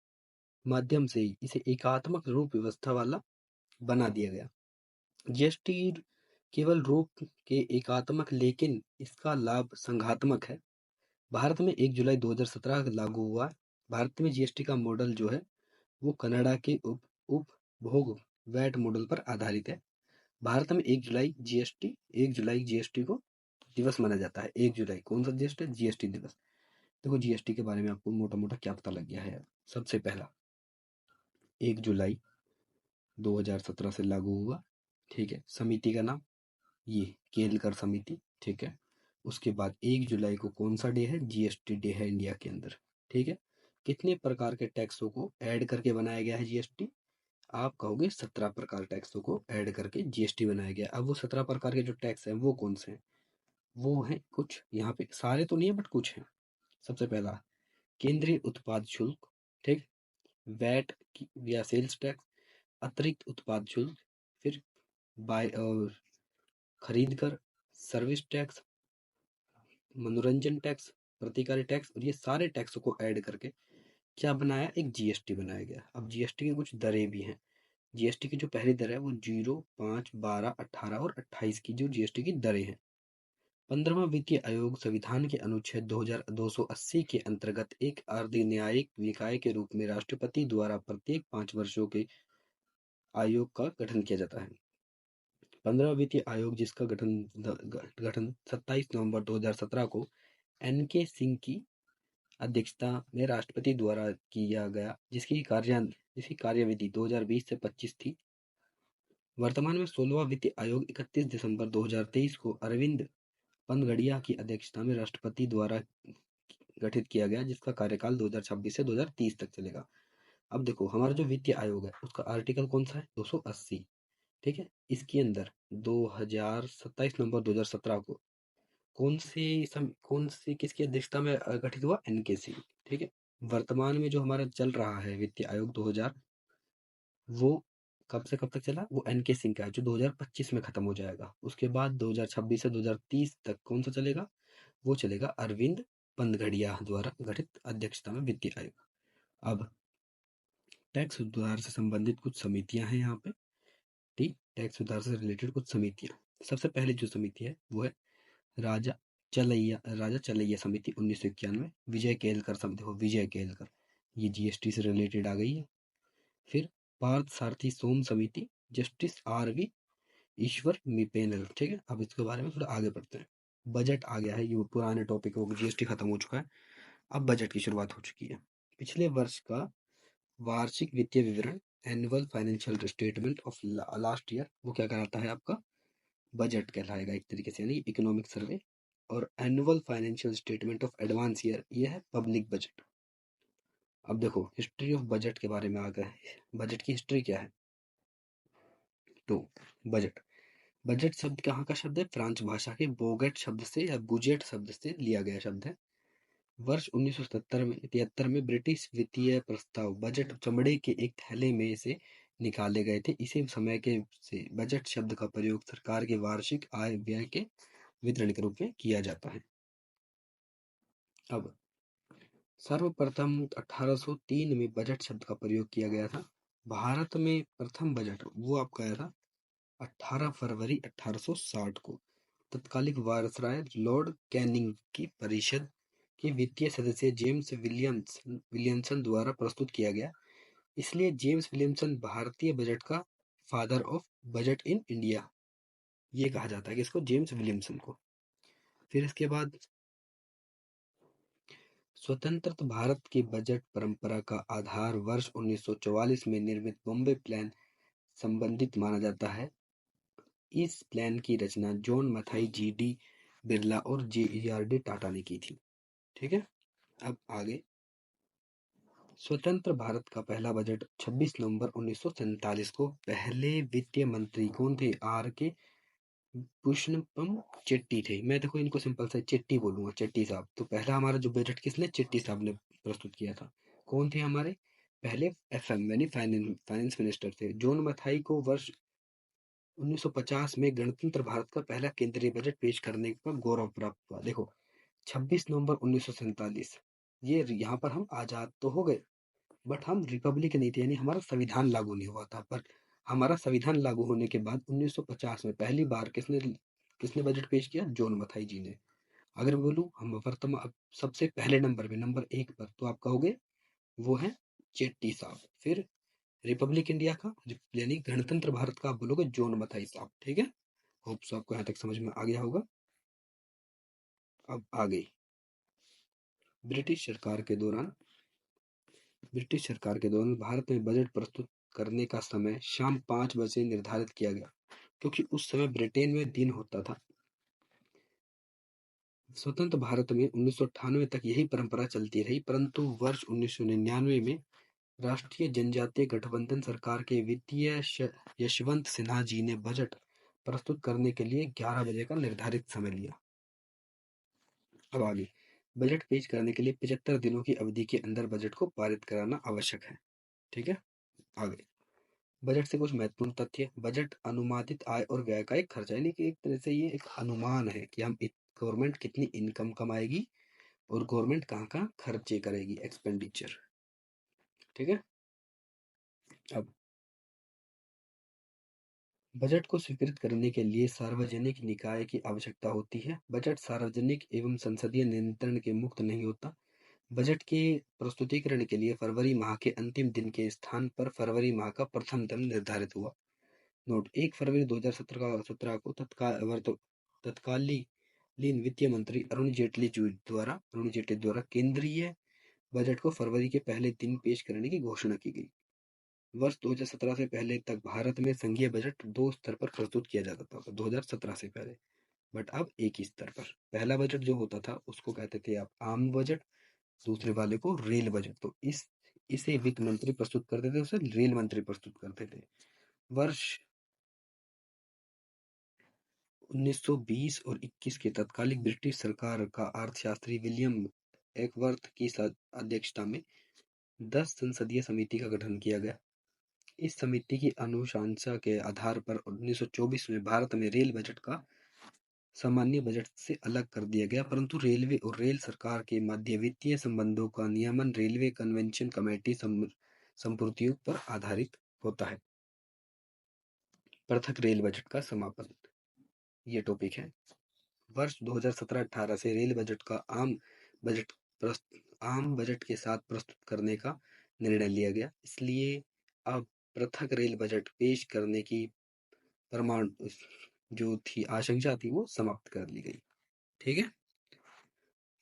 माध्यम से इसे एकात्मक रूप व्यवस्था वाला बना दिया गया। जीएसटी केवल रूप के एकात्मक, लेकिन इसका लाभ संघात्मक है। भारत में 1 जुलाई 2017 लागू हुआ। भारत में जीएसटी का मॉडल जो है वो कनाडा के उपभोग वैट मॉडल पर आधारित है। भारत में 1 जुलाई जीएसटी को दिवस माना जाता है। 1 जुलाई कौन सा जीएसटी? जीएसटी दिवस। देखो जीएसटी के बारे में आपको मोटा मोटा क्या पता लग गया है। सबसे पहला 1 जुलाई 2017 से लागू हुआ। ठीक है, समिति का नाम ये केलकर समिति। ठीक है, उसके बाद 1 जुलाई को कौन सा डे है? जीएसटी डे है इंडिया के अंदर। ठीक है, कितने प्रकार के टैक्सों को ऐड करके बनाया गया है जीएसटी? आप कहोगे 17 प्रकार टैक्सों को ऐड करके जीएसटी बनाया गया। अब वो 17 प्रकार के जो टैक्स हैं वो कौन से हैं? वो हैं कुछ, यहाँ पे सारे तो नहीं है बट कुछ हैं। सबसे पहला केंद्रीय उत्पाद शुल्क, ठीक, वैट या सेल्स टैक्स, अतिरिक्त उत्पाद शुल्क, फिर बाय खरीद कर, सर्विस टैक्स, मनोरंजन टैक्स, प्रतिकारी टैक्स, और ये सारे टैक्सों को ऐड करके क्या बनाया? एक जीएसटी बनाया गया। अब जीएसटी की कुछ दरें भी हैं। जीएसटी की जो पहली दर है वो 0, 5, 12, 18 और 28 की जो जीएसटी की दरें हैं। 15वां वित्तीय आयोग संविधान के अनुच्छेद 280 के अंतर्गत एक अर्धन्यायिक निकाय के रूप में राष्ट्रपति द्वारा प्रत्येक 5 वर्षों के आयोग का गठन किया जाता है। 15वां वित्तीय आयोग जिसका गठन 27 नवंबर 2017 को एनके सिंह की अध्यक्षता में राष्ट्रपति द्वारा किया गया, जिसकी कार्यविधि 2020 से 25 थी। वर्तमान में 16वां वित्तीय आयोग 31 दिसंबर 2023 को अरविंद पनगड़िया की अध्यक्षता में राष्ट्रपति द्वारा गठित किया गया, जिसका कार्यकाल 2026 से 2030 तक चलेगा। अब देखो हमारा जो वित्तीय आयोग है उसका आर्टिकल कौन सा है? 280। ठीक है, इसके अंदर 27 नवंबर 2017 को कौन सी किसकी अध्यक्षता में गठित हुआ? एनके सिंह। ठीक है, वर्तमान में जो हमारा चल रहा है वित्तीय आयोग 2000, वो कब से कब तक चला? वो एनके सिंह का है जो 2025 में खत्म हो जाएगा। उसके बाद 2026 से 2030 तक कौन सा चलेगा? वो चलेगा अरविंद पनगड़िया द्वारा गठित अध्यक्षता में वित्तीय आयोग। अब टैक्स सुधार से संबंधित कुछ समितियां हैं यहाँ पे। ठीक, टैक्स सुधार से रिलेटेड कुछ समितियां। सबसे पहले जो समिति है वो है राजा चलैया समिति 1991। विजय केलकर समिति हो, विजय केलकर, ये जीएसटी से रिलेटेड आ गई है। फिर पार्थ सारथी सोम समिति, जस्टिस आर वी ईश्वर मिपेनल। ठीक है, अब इसके बारे में थोड़ा आगे बढ़ते हैं। बजट आ गया है, ये पुराने टॉपिक हो, जीएसटी खत्म हो चुका है, अब बजट की शुरुआत हो चुकी है। पिछले वर्ष का वार्षिक वित्तीय विवरण, annual financial statement of last year, वो क्या कहलाता है आपका, बजट कहलाएगा एक तरीके से, यानी इकोनॉमिक सर्वे। और annual financial statement of advance year, ये है पब्लिक बजट। अब देखो हिस्ट्री ऑफ बजट के बारे में आ गए, बजट की हिस्ट्री क्या है। तो बजट, बजट शब्द कहाँ का शब्द है, फ्रांस भाषा के बोगेट शब्द से या बुजेट शब्द से लिया गया शब्द है। वर्ष 1973 में ब्रिटिश वित्तीय प्रस्ताव बजट चमड़े के एक थैले में से निकाले गए थे। इसी समय के से बजट शब्द का प्रयोग सरकार के वार्षिक आय व्यय के वितरण के रूप में किया जाता है। अब सर्वप्रथम 1803 में बजट शब्द का प्रयोग किया गया था। भारत में प्रथम बजट वो आपका आया था 18 फरवरी 1860 को। तत्कालिक वायसराय लॉर्ड कैनिंग की परिषद के वित्तीय सदस्य जेम्स विलियमसन द्वारा प्रस्तुत किया गया। इसलिए जेम्स विलियमसन भारतीय बजट का father of budget in India, ये कहा जाता है कि इसको, जेम्स विलियमसन को। फिर इसके बाद स्वतंत्र भारत की बजट परंपरा का आधार वर्ष 1944 में निर्मित बॉम्बे प्लान संबंधित माना जाता है। इस प्लान की रचना जॉन मथाई, जी.डी. बिरला और जे.आर.डी. टाटा ने की थी। ठीक है, अब आगे। स्वतंत्र भारत का पहला बजट 26 नवंबर 1947 को, पहले वित्तीय मंत्री कौन थे, आर के पुष्पम चेट्टी थे। मैं देखो इनको सिंपल से चेट्टी बोलूंगा, चेट्टी साहब। तो पहला हमारा जो बजट किसने, चेट्टी साहब ने प्रस्तुत किया था। कौन थे हमारे पहले एफएम यानी फाइनेंस मिनिस्टर थे। जॉन मथाई को वर्ष 1950 में गणतंत्र भारत का पहला केंद्रीय बजट पेश करने का गौरव प्राप्त हुआ। देखो 26 नवंबर 1947, ये यहाँ पर हम आजाद तो हो गए, बट हम रिपब्लिक नहीं थे, यानी हमारा संविधान लागू नहीं हुआ था। पर हमारा संविधान लागू होने के बाद 1950 में पहली बार किसने किसने बजट पेश किया, जॉन मथाई जी ने। अगर मैं बोलूं हम वर्तमान सबसे पहले नंबर पे, नंबर 1 पर, तो आप कहोगे वो है चेट्टी साहब। फिर रिपब्लिक इंडिया का यानी गणतंत्र भारत का आप बोलोगे जॉन मथाई साहब। ठीक है, होप सो आपको यहाँ तक समझ में आ गया होगा। अब आगे ब्रिटिश सरकार के दौरान, ब्रिटिश सरकार के दौरान भारत में बजट प्रस्तुत करने का समय शाम 5 बजे निर्धारित किया गया, क्योंकि उस समय ब्रिटेन में दिन होता था। स्वतंत्र भारत में 1998 तक यही परंपरा चलती रही, परंतु वर्ष 1999 में राष्ट्रीय जनजातीय गठबंधन सरकार के वित्तीय यशवंत सिन्हा जी ने बजट प्रस्तुत करने के लिए 11 बजे का निर्धारित समय लिया। अब आगे, बजट पेश करने के लिए 75 दिनों की अवधि के अंदर बजट को पारित कराना आवश्यक है। ठीक है, आगे बजट से कुछ महत्वपूर्ण तथ्य। बजट अनुमानित आय और व्यय का एक खर्चा, यानी कि एक तरह से ये एक अनुमान है कि हम गवर्नमेंट कितनी इनकम कमाएगी और गवर्नमेंट कहाँ कहाँ खर्चे करेगी, एक्सपेंडिचर। ठीक है, अब बजट को स्वीकृत करने के लिए सार्वजनिक निकाय की आवश्यकता होती है। बजट सार्वजनिक एवं संसदीय नियंत्रण के मुक्त नहीं होता। बजट के प्रस्तुतिकरण के लिए फरवरी माह के अंतिम दिन के स्थान पर फरवरी माह का प्रथम दिन निर्धारित हुआ। नोट, 1 फरवरी 2017 को तत्कालीन वित्तीय मंत्री अरुण जेटली द्वारा केंद्रीय बजट को फरवरी के पहले दिन पेश करने की घोषणा की गई। वर्ष 2017 से पहले तक भारत में संघीय बजट 2 स्तर पर प्रस्तुत किया जाता था, 2017 से पहले, बट अब एक ही स्तर पर। पहला बजट जो होता था उसको कहते थे आप आम बजट, दूसरे वाले को रेल बजट। तो इसे वित्त मंत्री प्रस्तुत करते थे, उसे रेल मंत्री प्रस्तुत करते थे। वर्ष 1920 और 21 के तत्कालीन ब्रिटिश सरकार का अर्थशास्त्री विलियम एकवर्थ की अध्यक्षता में 10 संसदीय समिति का गठन किया गया। इस समिति की अनुशंसा के आधार पर 1924 में भारत में रेल बजट का सामान्य बजट से अलग कर दिया गया, परंतु रेलवे और रेल सरकार के मध्य वित्तीय संबंधों का नियमन रेलवे कन्वेंशन कमेटी संप्रतियों पर आधारित होता है। पृथक रेल बजट का समापन, ये टॉपिक है। वर्ष 2017-18 से रेल बजट का बजट आम बजट के साथ प्रस्तुत करने का निर्णय लिया गया। इसलिए अब पृथक रेल बजट पेश करने की प्रमाण जो थी आशंका थी वो समाप्त कर ली गई। ठीक है।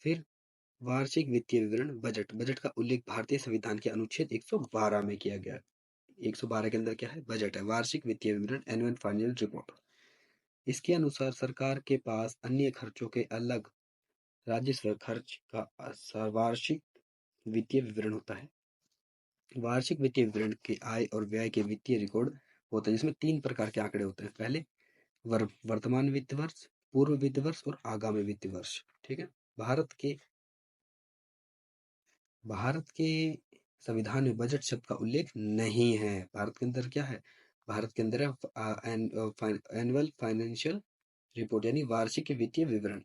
फिर वार्षिक वित्तीय विवरण बजट। बजट का उल्लेख भारतीय संविधान के अनुच्छेद 112 में किया गया है। 112 के अंदर क्या है? बजट है। वार्षिक वित्तीय विवरण, एनुअल फाइनेंशियल रिपोर्ट। इसके अनुसार सरकार के पास अन्य खर्चों के अलग राजस्व खर्च का वार्षिक वित्तीय विवरण होता है। वार्षिक वित्तीय विवरण के आय और व्यय के वित्तीय रिकॉर्ड होते हैं, जिसमें 3 प्रकार के आंकड़े होते हैं। पहले वर्तमान वित्त वर्ष, पूर्व वित्त वर्ष और आगामी वित्त वर्ष। ठीक है। भारत के संविधान में बजट शब्द का उल्लेख नहीं है। भारत के अंदर क्या है? भारत के अंदर है एनुअल फाइनेंशियल रिपोर्ट, यानी वार्षिक वित्तीय विवरण।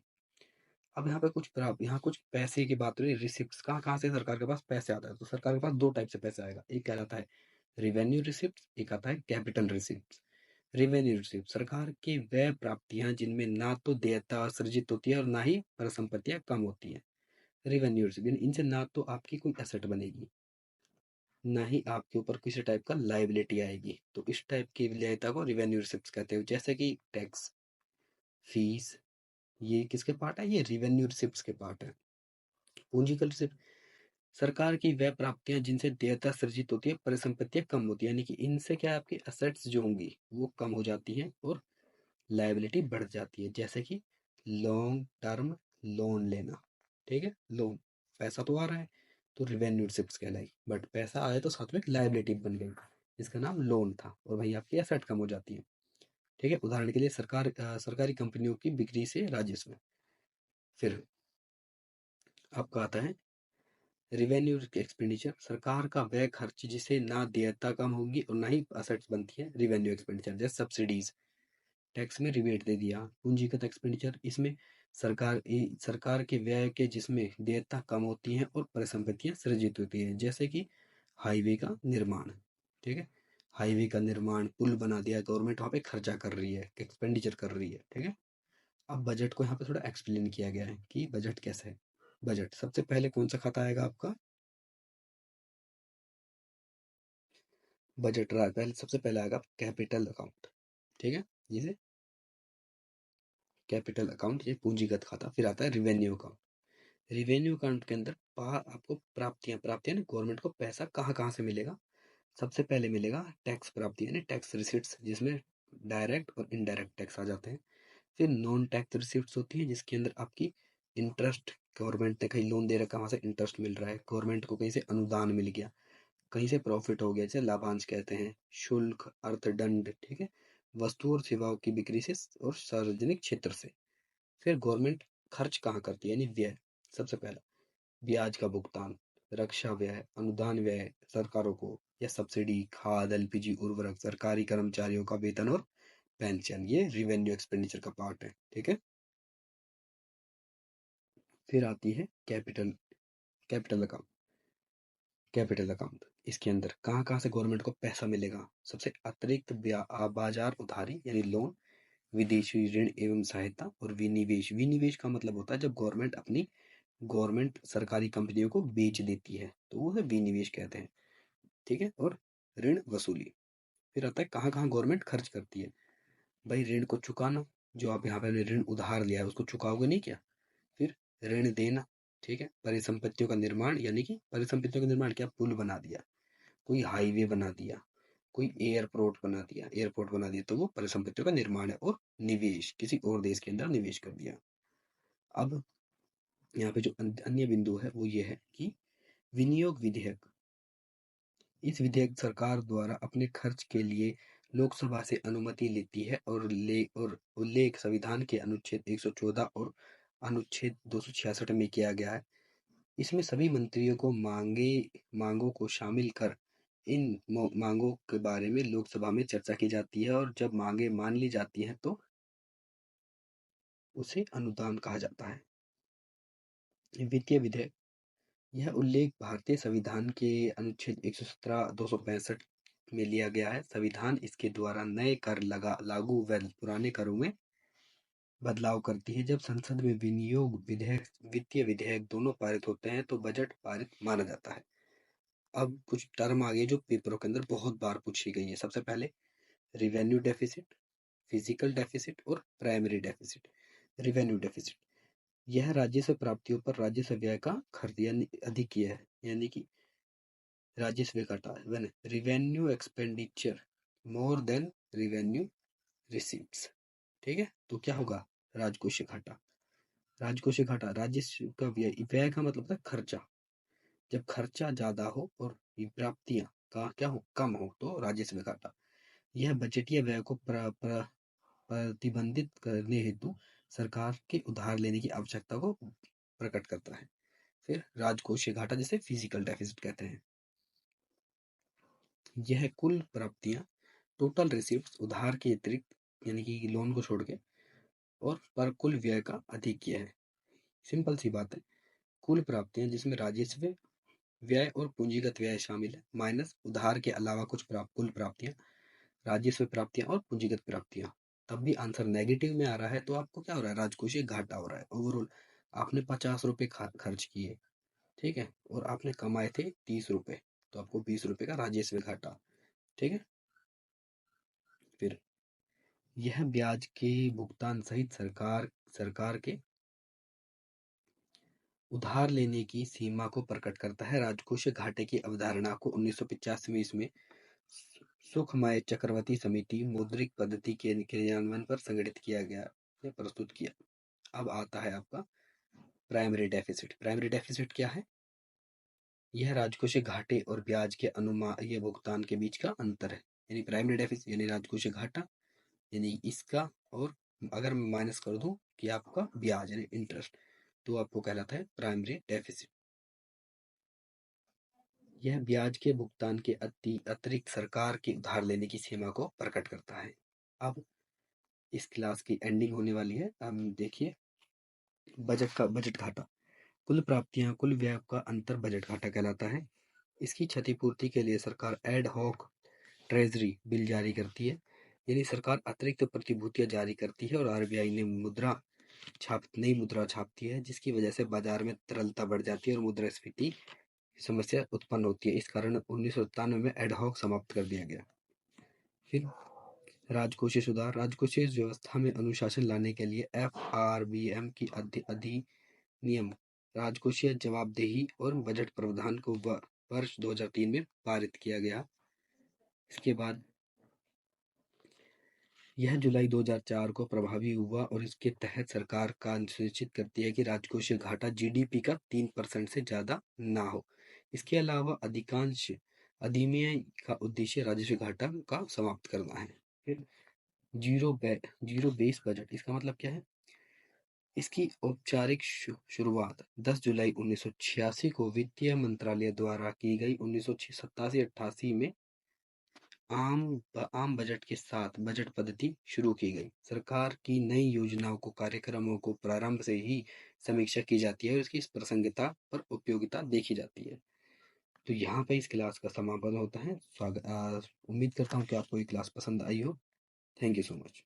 अब यहाँ पे यहाँ कुछ पैसे की बात हो रही है। रिसिप्ट कहाँ कहाँ से सरकार के पास पैसे आता है? तो सरकार के पास 2 टाइप से पैसा आएगा। एक क्या आता है? रिवेन्यू रिसिप्ट, एक आता है कैपिटल रिसिप्ट। रिवेन्यू रिसिप्ट सरकार की व्यय प्राप्तियां जिनमें ना तो देयता सृजित होती है और ना ही परिसंपत्तियां कम होती है। रिवेन्यू रिसिप्ट इनसे ना तो आपकी कोई एसेट बनेगी, ना ही आपके ऊपर किसी टाइप का लाइबिलिटी आएगी। तो इस टाइप की देयता को रिवेन्यू रिसिप्ट कहते हैं। जैसे कि टैक्स, फीस, ये किसके पार्ट है? ये रिवेन्यू रिसिप्ट के पार्ट है। पूंजीगत रिसिप्ट सरकार की वह प्राप्तियां जिनसे देयता सृजित होती है, परिसंपत्तियां कम होती है, यानी कि इनसे क्या है, आपकी असेट्स जो होंगी वो कम हो जाती हैं और लायबिलिटी बढ़ जाती है। जैसे कि लॉन्ग टर्म लोन लेना। ठीक है। लोन, पैसा तो आ रहा है तो रिवेन्यू रिसिप्ट कहलाई, बट पैसा आया तो साथ में एक लायबिलिटी बन गई जिसका नाम लोन था, और वही आपकी एसेट कम हो जाती है। ठीक है। उदाहरण के लिए सरकारी कंपनियों की बिक्री से राजस्व। फिर आपका आता है रिवेन्यू एक्सपेंडिचर, सरकार का व्यय खर्च जिसे ना देयता कम होगी और ना ही असेट्स बनती है। रिवेन्यू एक्सपेंडिचर जैसे सब्सिडीज, टैक्स में रिबेट दे दिया। पूंजीगत एक्सपेंडिचर, इसमें सरकार के व्यय के जिसमें देयता कम होती हैं और परिसंपत्तियां सृजित होती हैं, जैसे कि हाईवे का निर्माण। ठीक है। हाईवे का निर्माण, पुल बना दिया, गवर्नमेंट वहां पे खर्चा कर रही है, एक्सपेंडिचर कर रही है। ठीक है। अब बजट को यहाँ पे थोड़ा एक्सप्लेन किया गया है कि बजट कैसा है। बजट सबसे पहले कौन सा खाता आएगा आपका? बजट रहा पहले, सबसे पहले आएगा कैपिटल अकाउंट। ठीक है। जिसे कैपिटल अकाउंट, ये पूंजीगत खाता। फिर आता है रिवेन्यू अकाउंट। रिवेन्यू अकाउंट के अंदर आपको प्राप्तियां प्राप्तियां गवर्नमेंट को पैसा कहाँ कहाँ से मिलेगा? सबसे पहले मिलेगा टैक्स प्राप्ति, यानी टैक्स रिसिप्ट्स, जिसमें डायरेक्ट और इनडायरेक्ट टैक्स आ जाते हैं। फिर नॉन टैक्स रिसिप्ट्स होती है, जिसके अंदर आपकी इंटरेस्ट, गवर्नमेंट ने कहीं लोन दे रखा, वहां से इंटरेस्ट मिल रहा है, गवर्नमेंट को कहीं से अनुदान मिल गया, कहीं से प्रॉफिट हो गया, जैसे लाभांश कहते हैं। शुल्क, अर्थदंड। ठीक है। वस्तु और सेवाओं की बिक्री से और सार्वजनिक क्षेत्र से। फिर गवर्नमेंट खर्च कहाँ करती है, यानी व्यय। सबसे पहला ब्याज का भुगतान, रक्षा व्यय, अनुदान व्यय सरकारों को, या सब्सिडी, खाद, एलपीजी, उर्वरक, सरकारी कर्मचारियों का वेतन और पेंशन, ये रिवेन्यू एक्सपेंडिचर का पार्ट है। ठीक है। फिर आती है कैपिटल अकाउंट। कैपिटल अकाउंट, इसके अंदर कहाँ कहाँ से गवर्नमेंट को पैसा मिलेगा? सबसे अतिरिक्त बाजार उधारी, यानी लोन, विदेशी ऋण एवं सहायता, और विनिवेश। विनिवेश का मतलब होता है जब गवर्नमेंट सरकारी कंपनियों को बेच देती है, तो वो है विनिवेश कहते हैं। ठीक है। और ऋण वसूली। फिर आता है कहाँ कहाँ गवर्नमेंट खर्च करती है। भाई ऋण को चुकाना, जो आप यहाँ पे ऋण उधार लिया है उसको चुकाओगे नहीं क्या? फिर ऋण देना। ठीक है। परिसंपत्तियों का निर्माण, यानी कि परिसंपत्तियों का निर्माण, क्या पुल बना दिया, कोई हाईवे बना दिया, कोई एयरपोर्ट बना दिया, तो वो परिसंपत्तियों का निर्माण है। और निवेश, किसी और देश के अंदर निवेश कर दिया। अब यहाँ पे जो अन्य बिंदु है वो ये है कि विनियोग विधेयक। इस विधेयक सरकार द्वारा अपने खर्च के लिए लोकसभा से अनुमति लेती है, और उल्लेख संविधान के अनुच्छेद 114 और अनुच्छेद 266 में किया गया है। इसमें सभी मंत्रियों को मांगों को शामिल कर इन मांगों के बारे में लोकसभा में चर्चा की जाती है, और जब मांगे मान ली जाती हैं तो उसे अनुदान कहा जाता है। वित्तीय विधेयक, यह उल्लेख भारतीय संविधान के अनुच्छेद 117, 265 में लिया गया है। संविधान इसके द्वारा नए कर लागू व पुराने करों में बदलाव करती है। जब संसद में विनियोग विधेयक, वित्तीय विधेयक दोनों पारित होते हैं तो बजट पारित माना जाता है। अब कुछ टर्म आ गए जो पेपरों के अंदर बहुत बार पूछी गई है। सबसे पहले रिवेन्यू डेफिसिट, फिजिकल डेफिसिट और प्राइमरी डेफिसिट। रिवेन्यू डेफिसिट, यह राजस्व प्राप्तियों पर राजस्व व्यय का खर्च यानी अधिक है, यानी कि राजस्व घटा। When revenue expenditure more than revenue receipts, ठीक है, तो क्या होगा, राजकोषीय घाटा। राजकोषीय घाटा राजस्व का व्यय, व्यय का मतलब है खर्चा, जब खर्चा ज्यादा हो और प्राप्तियां का क्या हो, कम हो, तो राजस्व घाटा। यह बजटीय व्यय को प्रतिबंधित करने हेतु सरकार के उधार लेने की आवश्यकता को प्रकट करता है। फिर राजकोषीय घाटा जिसे फिजिकल डेफिसिट कहते हैं, यह कुल प्राप्तियां, टोटल रिसीट्स, उधार के अतिरिक्त यानी कि लोन को छोड़ के, और पर कुल व्यय का अधिक है। सिंपल सी बात है, कुल प्राप्तियां जिसमें राजस्व व्यय और पूंजीगत व्यय शामिल है, माइनस उधार के अलावा कुछ कुल प्राप्तियां, राजस्व प्राप्तियां और पूंजीगत प्राप्तियां। तब भी आंसर नेगेटिव में आ रहा है, तो आपको क्या हो रहा है, राजकोषीय घाटा हो रहा है। ओवरऑल आपने 50 रुपए खर्च किए, ठीक है, और आपने कमाए थे 30 रुपए, तो आपको 20 रुपए का राजस्व घाटा, ठीक है। फिर यह ब्याज के भुगतान सहित सरकार के उधार लेने की सीमा को प्रकट करता है। राजकोषीय घाटे की अवधारणा को 1985 में इसमें सुखमय चक्रवर्ती समिति मौद्रिक पद्धति के क्रियान्वयन पर संगठित किया गया या प्रस्तुत किया। अब आता है आपका प्राइमरी डेफिसिट। प्राइमरी डेफिसिट क्या है, यह राजकोषीय घाटे और ब्याज के अनुमान या भुगतान के बीच का अंतर है। यानी प्राइमरी डेफिसिट यानी राजकोषीय घाटा, यानी इसका, और अगर मैं माइनस कर दूं कि आपका ब्याज यानी इंटरेस्ट, तो आपको कहलाता है प्राइमरी डेफिसिट। यह ब्याज के भुगतान के अतिरिक्त सरकार के उधार लेने की सीमा को प्रकट करता है। अब इस क्लास की एंडिंग होने वाली है। अब देखिए बजट घाटा, कुल प्राप्तियां कुल व्यय का अंतर बजट घाटा कहलाता है। इसकी क्षतिपूर्ति के लिए सरकार एड हॉक ट्रेजरी बिल जारी करती है, यानी सरकार अतिरिक्त प्रतिभूतियां जारी करती है, और आरबीआई ने नई मुद्रा छापती है, जिसकी वजह से बाजार में तरलता बढ़ जाती है और मुद्रास्फीति समस्या उत्पन्न होती है। इस कारण 1997 में एडहॉक समाप्त कर दिया गया। फिर राजकोषीय सुधार, राजकोषीय व्यवस्था में अनुशासन लाने के लिए एफआरबीएम की अधिनियम राजकोषीय जवाबदेही और बजट प्रावधान को वर्ष 2003 में पारित किया गया। इसके बाद यह जुलाई 2004 को प्रभावी हुआ, और इसके तहत सरकार का सुनिश्चित करती है कि राजकोषीय घाटा जीडीपी का 3% से ज्यादा ना हो। इसके अलावा अधिकांश अधिनियम का उद्देश्य राजस्व घाटा का समाप्त करना है। फिर जीरो बेस बजट, इसका मतलब क्या है, इसकी औपचारिक शुरुआत 10 जुलाई 1986 को वित्तीय मंत्रालय द्वारा की गई। 1987-88 में आम बजट के साथ बजट पद्धति शुरू की गई। सरकार की नई योजनाओं को कार्यक्रमों को प्रारंभ से ही समीक्षा की जाती है और इसकी प्रसंगिता पर उपयोगिता देखी जाती है। तो यहाँ पे इस क्लास का समापन होता है। उम्मीद करता हूँ कि आपको ये क्लास पसंद आई हो। Thank you so much.